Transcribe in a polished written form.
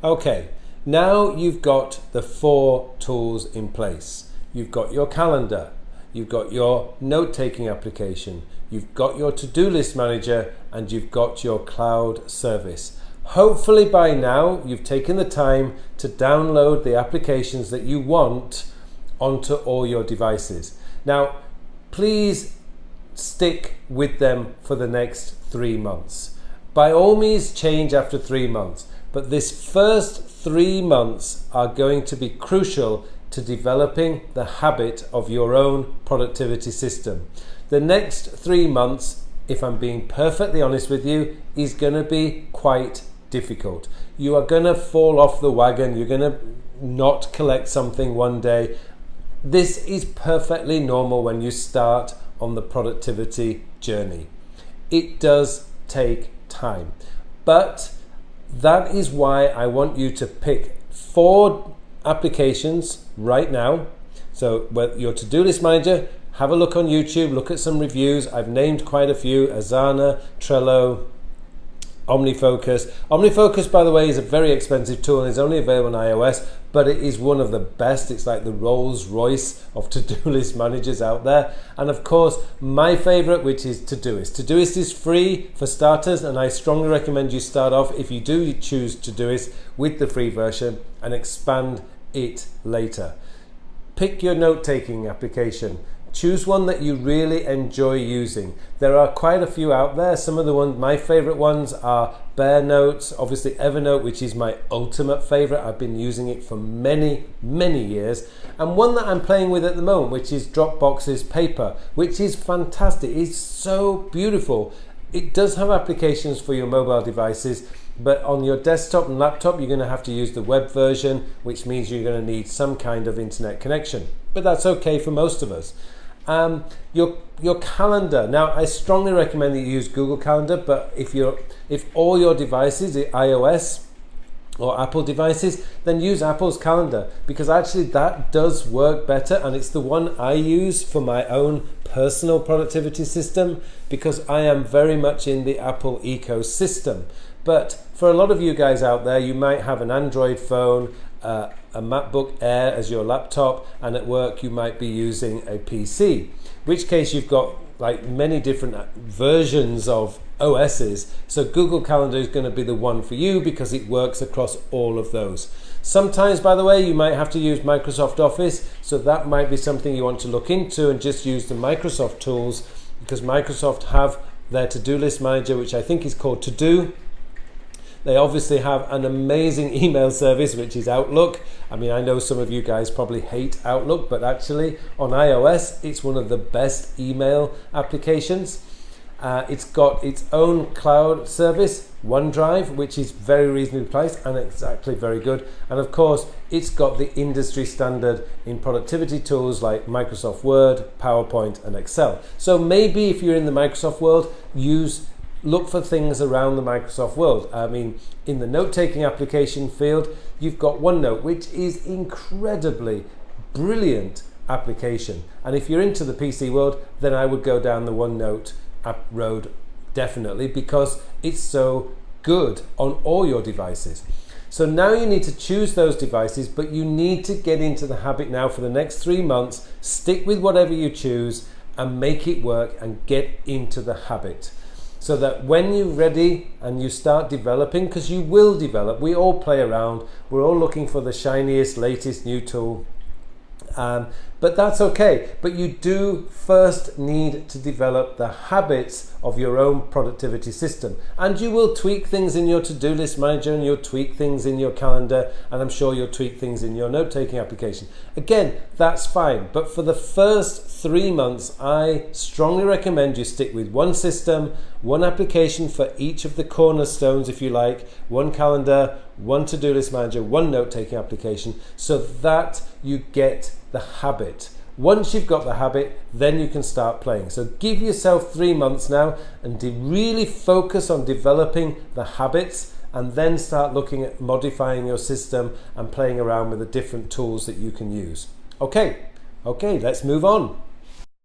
Okay, now you've got the 4 tools in place. You've got your calendar, you've got your note-taking application, you've got your to-do list manager, and you've got your cloud service. Hopefully by now you've taken the time to download the applications that you want onto all your devices. Now, please stick with them for the next 3 months. By all means, change after 3 months, but this first 3 months are going to be crucial to developing the habit of your own productivity system. The next 3 months, if I'm being perfectly honest with you, is going to be quite difficult. You are going to fall off the wagon, you're going to not collect something one day. This is perfectly normal when you start on the productivity journey. It does take time, but that is why I want you to pick 4 applications right now. So your to-do list manager, have a look on YouTube, look at some reviews. I've named quite a few: Asana, Trello, OmniFocus. OmniFocus, by the way, is a very expensive tool and is only available on iOS, but it is one of the best. It's like the Rolls Royce of to-do list managers out there. And of course, my favorite, which is Todoist. Todoist is free for starters, and I strongly recommend you start off, if you do choose Todoist, with the free version and expand it later. Pick your note-taking application. Choose one that you really enjoy using. There are quite a few out there. Some of the ones, my favorite ones are Bear Notes, obviously Evernote, which is my ultimate favorite. I've been using it for many, many years. And one that I'm playing with at the moment, which is Dropbox's Paper, which is fantastic. It's so beautiful. It does have applications for your mobile devices, but on your desktop and laptop, you're going to have to use the web version, which means you're going to need some kind of internet connection. But that's okay for most of us. Your calendar. Now, I strongly recommend that you use Google Calendar, but if all your devices are iOS or Apple devices, then use Apple's calendar, because actually that does work better, and it's the one I use for my own personal productivity system, because I am very much in the Apple ecosystem. But for a lot of you guys out there, you might have an Android phone, a MacBook Air as your laptop, and at work you might be using a PC, in which case you've got like many different versions of OSs. So Google Calendar is going to be the one for you because it works across all of those. Sometimes, by the way, you might have to use Microsoft Office, so that might be something you want to look into and just use the Microsoft tools, because Microsoft have their to-do list manager, which I think is called To Do. They obviously have an amazing email service, which is Outlook. I mean, I know some of you guys probably hate Outlook, but actually on iOS, it's one of the best email applications. It's got its own cloud service, OneDrive, which is very reasonably priced and it's actually very good. And of course, it's got the industry standard in productivity tools like Microsoft Word, PowerPoint, and Excel. So maybe if you're in the Microsoft world, look for things around the Microsoft world. I mean, in the note-taking application field, you've got OneNote, which is incredibly brilliant application. And if you're into the PC world, then I would go down the OneNote app road definitely, because it's so good on all your devices. So now you need to choose those devices, but you need to get into the habit now for the next 3 months. Stick with whatever you choose and make it work and get into the habit. So that when you're ready and you start developing, because you will develop, we all play around, we're all looking for the shiniest, latest new tool, but that's okay. But you do first need to develop the habits of your own productivity system, and you will tweak things in your to-do list manager, and you'll tweak things in your calendar, and I'm sure you'll tweak things in your note-taking application. Again, that's fine, but for the first 3 months, I strongly recommend you stick with one system, one application for each of the cornerstones, if you like, one calendar, one to-do list manager, one note-taking application, so that you get the habit. Once you've got the habit, then you can start playing. So give yourself 3 months now and really focus on developing the habits, and then start looking at modifying your system and playing around with the different tools that you can use. Okay, let's move on.